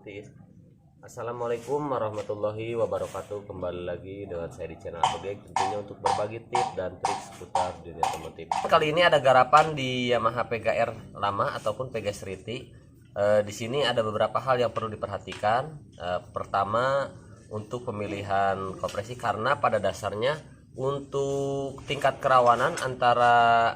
otomotif. Assalamualaikum warahmatullahi wabarakatuh. Kembali lagi dengan saya di channel Autogeek, tentunya untuk berbagi tips dan trik seputar dunia otomotif. Kali ini ada garapan di Yamaha PGR lama ataupun PG Seriti. Di sini ada beberapa hal yang perlu diperhatikan. Pertama, untuk pemilihan kompresi, karena pada dasarnya untuk tingkat kerawanan antara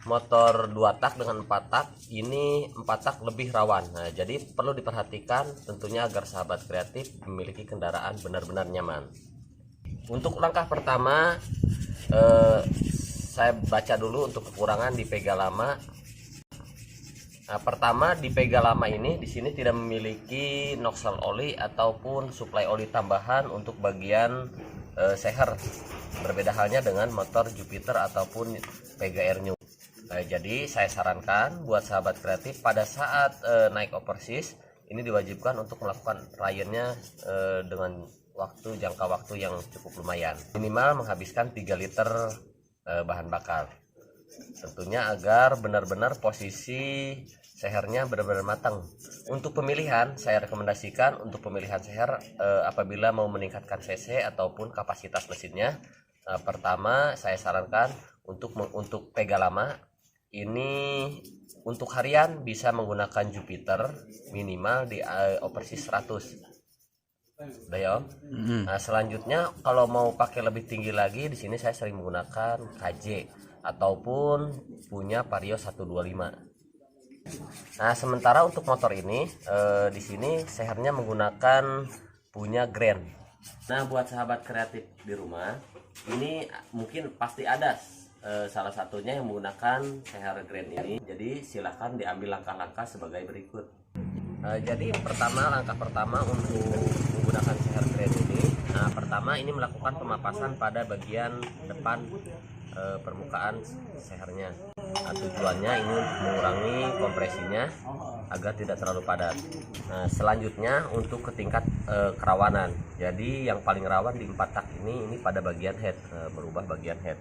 motor 2 tak dengan 4 tak, ini 4 tak lebih rawan. Nah, jadi perlu diperhatikan tentunya agar sahabat kreatif memiliki kendaraan benar-benar nyaman. Untuk langkah pertama, saya baca dulu untuk kekurangan di Pega lama. Nah, pertama di Pega lama ini di sini tidak memiliki nozzle oli ataupun suplai oli tambahan untuk bagian seher. Berbeda halnya dengan motor Jupiter ataupun PGR New. Jadi saya sarankan buat sahabat kreatif pada saat naik overseas ini diwajibkan untuk melakukan rayonnya dengan jangka waktu yang cukup lumayan, minimal menghabiskan 3 liter bahan bakar, tentunya agar benar-benar posisi sehernya benar-benar matang. Untuk pemilihan, saya rekomendasikan untuk pemilihan seher apabila mau meningkatkan cc ataupun kapasitas mesinnya, pertama saya sarankan untuk Pega lama ini untuk harian bisa menggunakan Jupiter minimal di overseas 100. Udah ya Om. Nah, selanjutnya kalau mau pakai lebih tinggi lagi, di sini saya sering menggunakan KJ ataupun punya Vario 125. Nah, sementara untuk motor ini di sini sehernya menggunakan punya Grand. Nah, buat sahabat kreatif di rumah, ini mungkin pasti ada salah satunya yang menggunakan seher Grand ini. Jadi silahkan diambil langkah-langkah sebagai berikut. Jadi langkah pertama untuk menggunakan seher Grand ini, pertama ini melakukan pemapasan pada bagian depan permukaan sehernya. Tujuannya ini untuk mengurangi kompresinya agar tidak terlalu padat. Selanjutnya untuk ke tingkat kerawanan. Jadi yang paling rawan di 4 tak ini pada bagian head, merubah bagian head.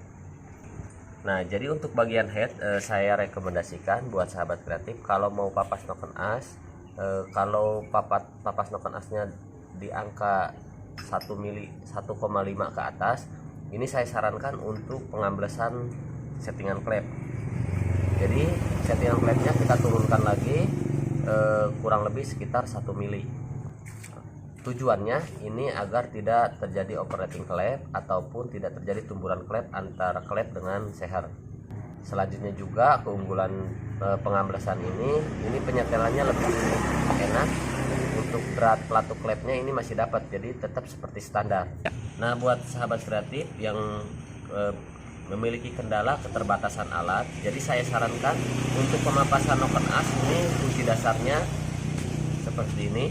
Nah, jadi untuk bagian head saya rekomendasikan buat sahabat kreatif kalau mau papas noken as, kalau papas noken asnya di angka 1 mili 1,5 ke atas, ini saya sarankan untuk pengamblesan settingan klep. Jadi settingan klepnya kita turunkan lagi kurang lebih sekitar 1 mili. Tujuannya ini agar tidak terjadi overlapping klep ataupun tidak terjadi tumburan klep antara klep dengan seher. Selanjutnya juga keunggulan pengamblesan ini penyetelannya lebih enak. Untuk berat pelatuk klepnya ini masih dapat, jadi tetap seperti standar. Nah, buat sahabat kreatif yang memiliki kendala keterbatasan alat, jadi saya sarankan untuk pemapasan noken as ini kunci dasarnya seperti ini.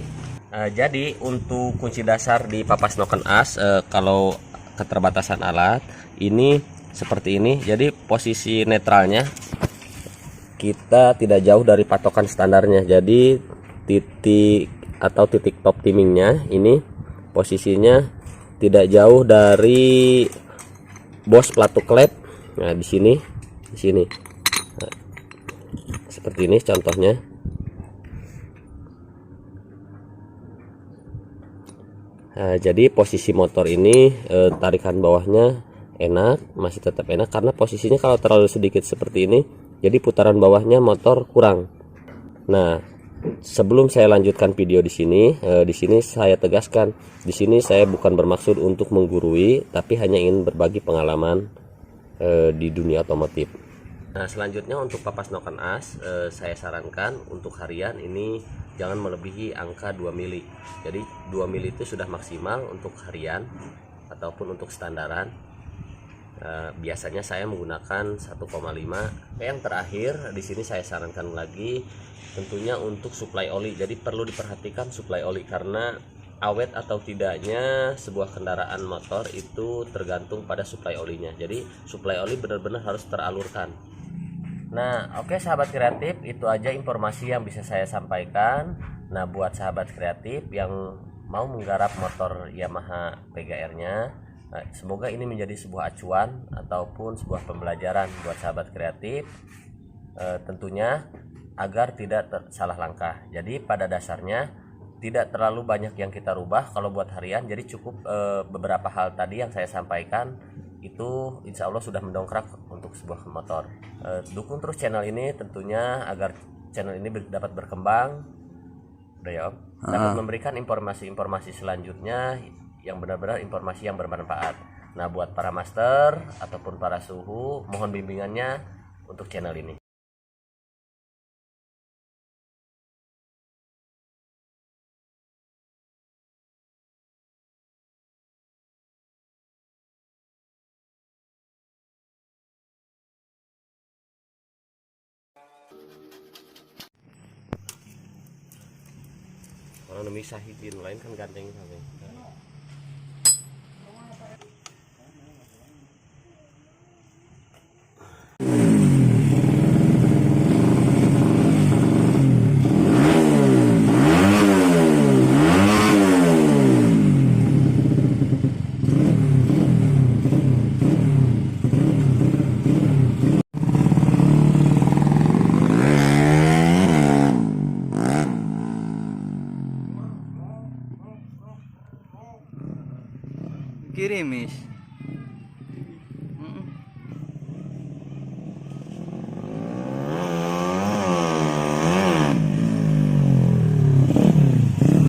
Jadi untuk kunci dasar di papas noken as, kalau keterbatasan alat ini seperti ini. Jadi posisi netralnya kita tidak jauh dari patokan standarnya. Jadi titik top timingnya ini posisinya tidak jauh dari bos pelatuk klep. Nah, di sini. Nah, seperti ini contohnya. Nah, jadi posisi motor ini tarikan bawahnya enak, masih tetap enak karena posisinya kalau terlalu sedikit seperti ini, jadi putaran bawahnya motor kurang. Nah, sebelum saya lanjutkan video di sini saya tegaskan, di sini saya bukan bermaksud untuk menggurui, tapi hanya ingin berbagi pengalaman di dunia otomotif. Nah, selanjutnya untuk papas noken as, saya sarankan untuk harian ini jangan melebihi angka 2 mili. Jadi 2 mili itu sudah maksimal untuk harian ataupun untuk standaran. Biasanya saya menggunakan 1,5. Yang terakhir di sini saya sarankan lagi tentunya untuk suplai oli. Jadi perlu diperhatikan suplai oli karena awet atau tidaknya sebuah kendaraan motor itu tergantung pada suplai olinya. Jadi suplai oli benar-benar harus teralurkan. Nah, oke sahabat kreatif, itu aja informasi yang bisa saya sampaikan. Nah, buat sahabat kreatif yang mau menggarap motor Yamaha PGR-nya, semoga ini menjadi sebuah acuan ataupun sebuah pembelajaran buat sahabat kreatif, tentunya agar tidak salah langkah. Jadi pada dasarnya tidak terlalu banyak yang kita rubah kalau buat harian, jadi cukup beberapa hal tadi yang saya sampaikan itu insya Allah sudah mendongkrak untuk sebuah motor. Dukung terus channel ini tentunya agar channel ini dapat berkembang, udah ya Om, dapat memberikan informasi-informasi selanjutnya yang benar-benar informasi yang bermanfaat. Nah buat para master ataupun para suhu, mohon bimbingannya untuk channel ini. Kalau misah hijin lain kan ganteng sampai. Kirimis.